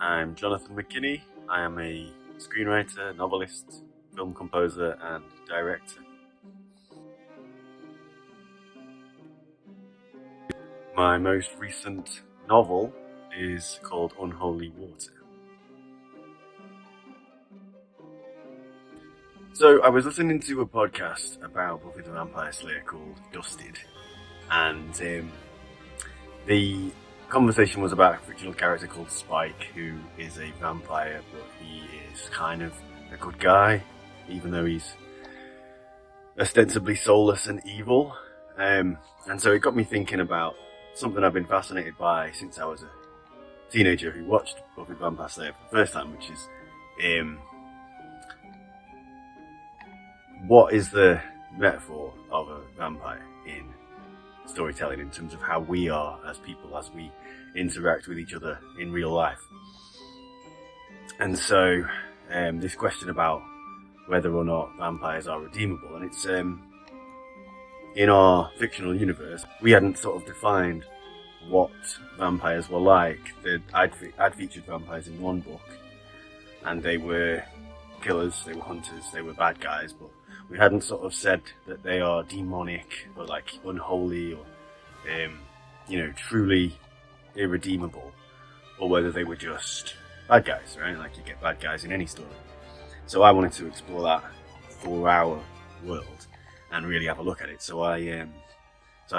I'm Jonathan McKinney. I am a screenwriter, novelist, film composer, and director. My most recent novel is called Unholy Water. So I was listening to a podcast about Buffy the Vampire Slayer called Dusted, and the conversation was about a fictional character called Spike, who is a vampire, but he is kind of a good guy, even though he's ostensibly soulless and evil. And so it got me thinking about something I've been fascinated by since I was a teenager who watched Buffy the Vampire Slayer for the first time, which is what is the metaphor of a vampire in storytelling in terms of how we are as people, as we interact with each other in real life. And so this question about whether or not vampires are redeemable, and it's in our fictional universe, we hadn't sort of defined what vampires were like. I'd featured vampires in one book, and they were killers, they were hunters, they were bad guys, but we hadn't sort of said that they are demonic or like unholy or truly irredeemable, or whether they were just bad guys, right? Like you get bad guys in any story. So I wanted to explore that for our world and really have a look at it. So I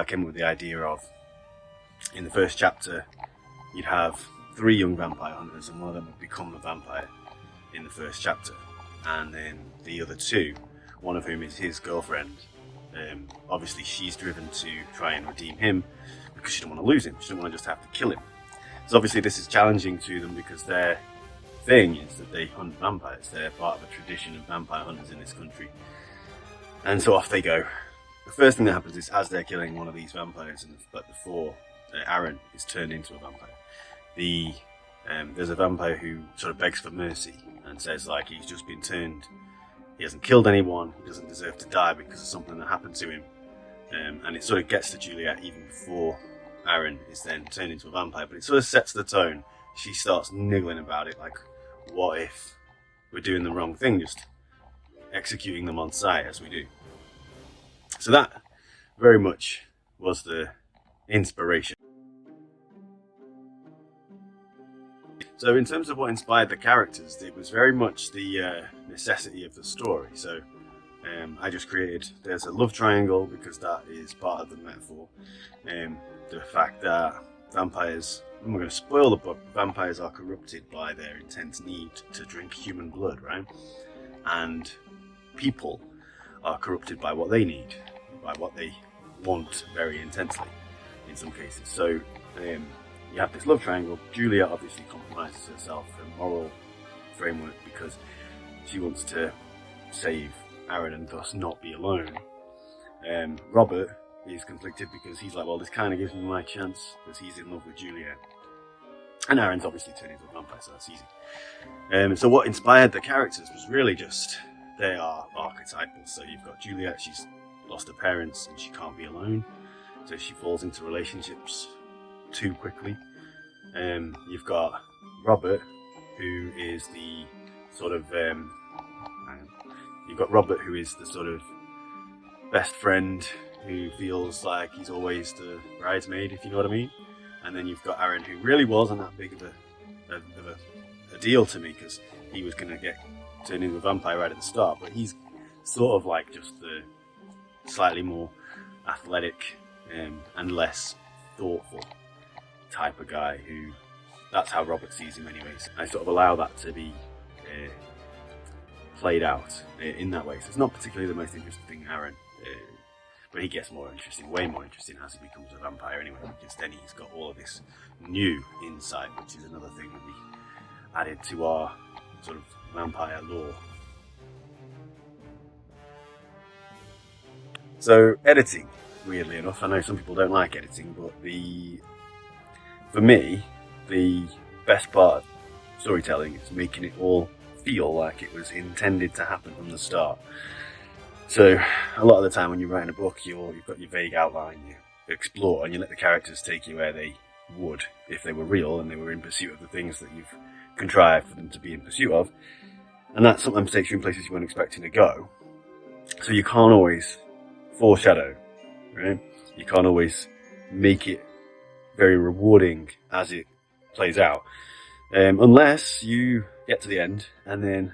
came up with the idea of, in the first chapter, you'd have 3 young vampire hunters, and one of them would become a vampire in the first chapter, and then the other 2, one of whom is his girlfriend. Obviously she's driven to try and redeem him because she doesn't want to lose him. She doesn't want to just have to kill him. So obviously this is challenging to them because their thing is that they hunt vampires. They're part of a tradition of vampire hunters in this country. And so off they go. The first thing that happens is, as they're killing one of these vampires, and but before Aaron is turned into a vampire, there's a vampire who sort of begs for mercy and says like he's just been turned. He hasn't killed anyone, he doesn't deserve to die because of something that happened to him. And it sort of gets to Juliet even before Aaron is then turned into a vampire, but it sort of sets the tone. She starts niggling about it, like, what if we're doing the wrong thing, just executing them on sight as we do. So that very much was the inspiration. So in terms of what inspired the characters, it was very much the necessity of the story. So I just created, there's a love triangle because that is part of the metaphor. The fact that vampires, I'm not going to spoil the book, vampires are corrupted by their intense need to drink human blood, right? And people are corrupted by what they need, by what they want very intensely in some cases. So you have this love triangle. Julia obviously compromises herself, her moral framework, because she wants to save Aaron and thus not be alone. Robert is conflicted because he's like, well, this kind of gives me my chance because he's in love with Julia. And Aaron's obviously turned into a vampire, so that's easy. So what inspired the characters was really just, they are archetypal. So you've got Juliet, she's lost her parents and she can't be alone. So she falls into relationships too quickly. You've got Robert, who is the sort of you've got Robert, who is the sort of best friend who feels like he's always the bridesmaid, if you know what I mean. And then you've got Aaron, who really wasn't that big of a deal to me because he was going to get turned into a vampire right at the start, but he's sort of like just the slightly more athletic and less thoughtful type of guy, who, that's how Robert sees him anyways. I sort of allow that to be played out in that way. So it's not particularly the most interesting thing, Aaron, but he gets more interesting, way more interesting as he becomes a vampire anyway, because then he's got all of this new insight, which is another thing that we added to our sort of vampire lore. So editing, weirdly enough, I know some people don't like editing, but for me, the best part of storytelling is making it all feel like it was intended to happen from the start. So a lot of the time when you're writing a book, you've got your vague outline, you explore and you let the characters take you where they would if they were real and they were in pursuit of the things that you've contrived for them to be in pursuit of, and that sometimes takes you in places you weren't expecting to go. So you can't always foreshadow, right? You can't always make it very rewarding as it plays out, unless you get to the end and then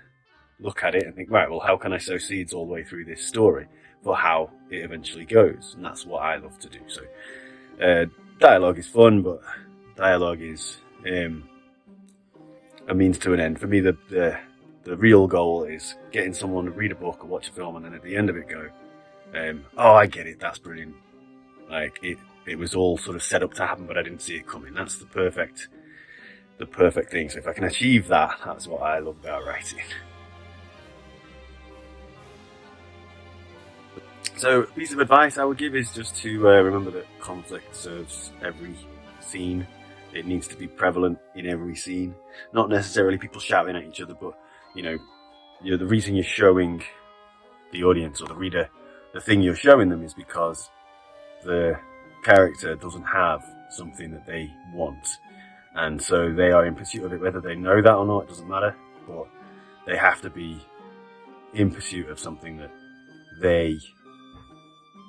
look at it and think, right, well, how can I sow seeds all the way through this story for how it eventually goes? And that's what I love to do. So dialogue is fun, but dialogue is a means to an end. For me, the real goal is getting someone to read a book or watch a film, and then at the end of it go, oh, I get it, that's brilliant. Like, it was all sort of set up to happen, but I didn't see it coming. That's the perfect thing. So if I can achieve that, that's what I love about writing. So a piece of advice I would give is just to remember that conflict serves every scene. It needs to be prevalent in every scene. Not necessarily people shouting at each other, but the reason you're showing the audience or the reader the thing you're showing them is because the character doesn't have something that they want, and so they are in pursuit of it. Whether they know that or not, it doesn't matter, but they have to be in pursuit of something that they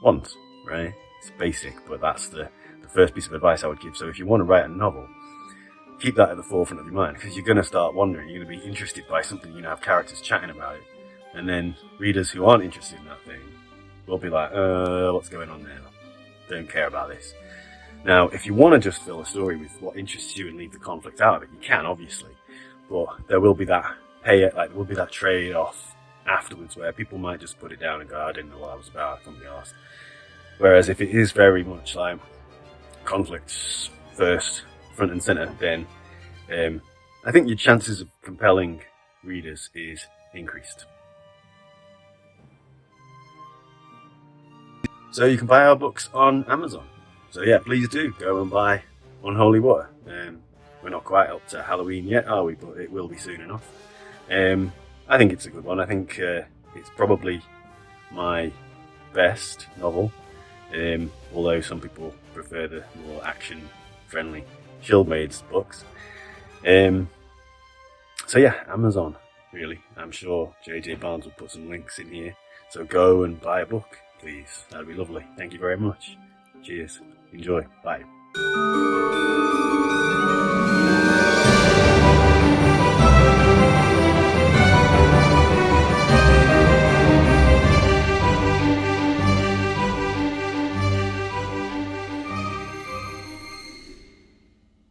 want, right? It's basic, but that's the first piece of advice I would give. So if you want to write a novel, keep that at the forefront of your mind, because you're going to start wondering, you're going to be interested by something, you're going to have characters chatting about it, and then readers who aren't interested in that thing will be like, what's going on there? Don't care about this. Now, if you want to just fill a story with what interests you and leave the conflict out of it, you can, obviously, but there will be that there will be that trade-off afterwards where people might just put it down and go, I didn't know what I was about, I couldn't be asked. Whereas if it is very much like conflicts first, front and centre, then I think your chances of compelling readers is increased. So you can buy our books on Amazon. So yeah, please do go and buy Unholy Water. We're not quite up to Halloween yet, are we? But it will be soon enough. I think it's a good one. I think it's probably my best novel. Although some people prefer the more action-friendly Shieldmaid's books. So yeah, Amazon, really. I'm sure JJ Barnes will put some links in here. So go and buy a book, please. That'd be lovely. Thank you very much. Cheers. Enjoy. Bye.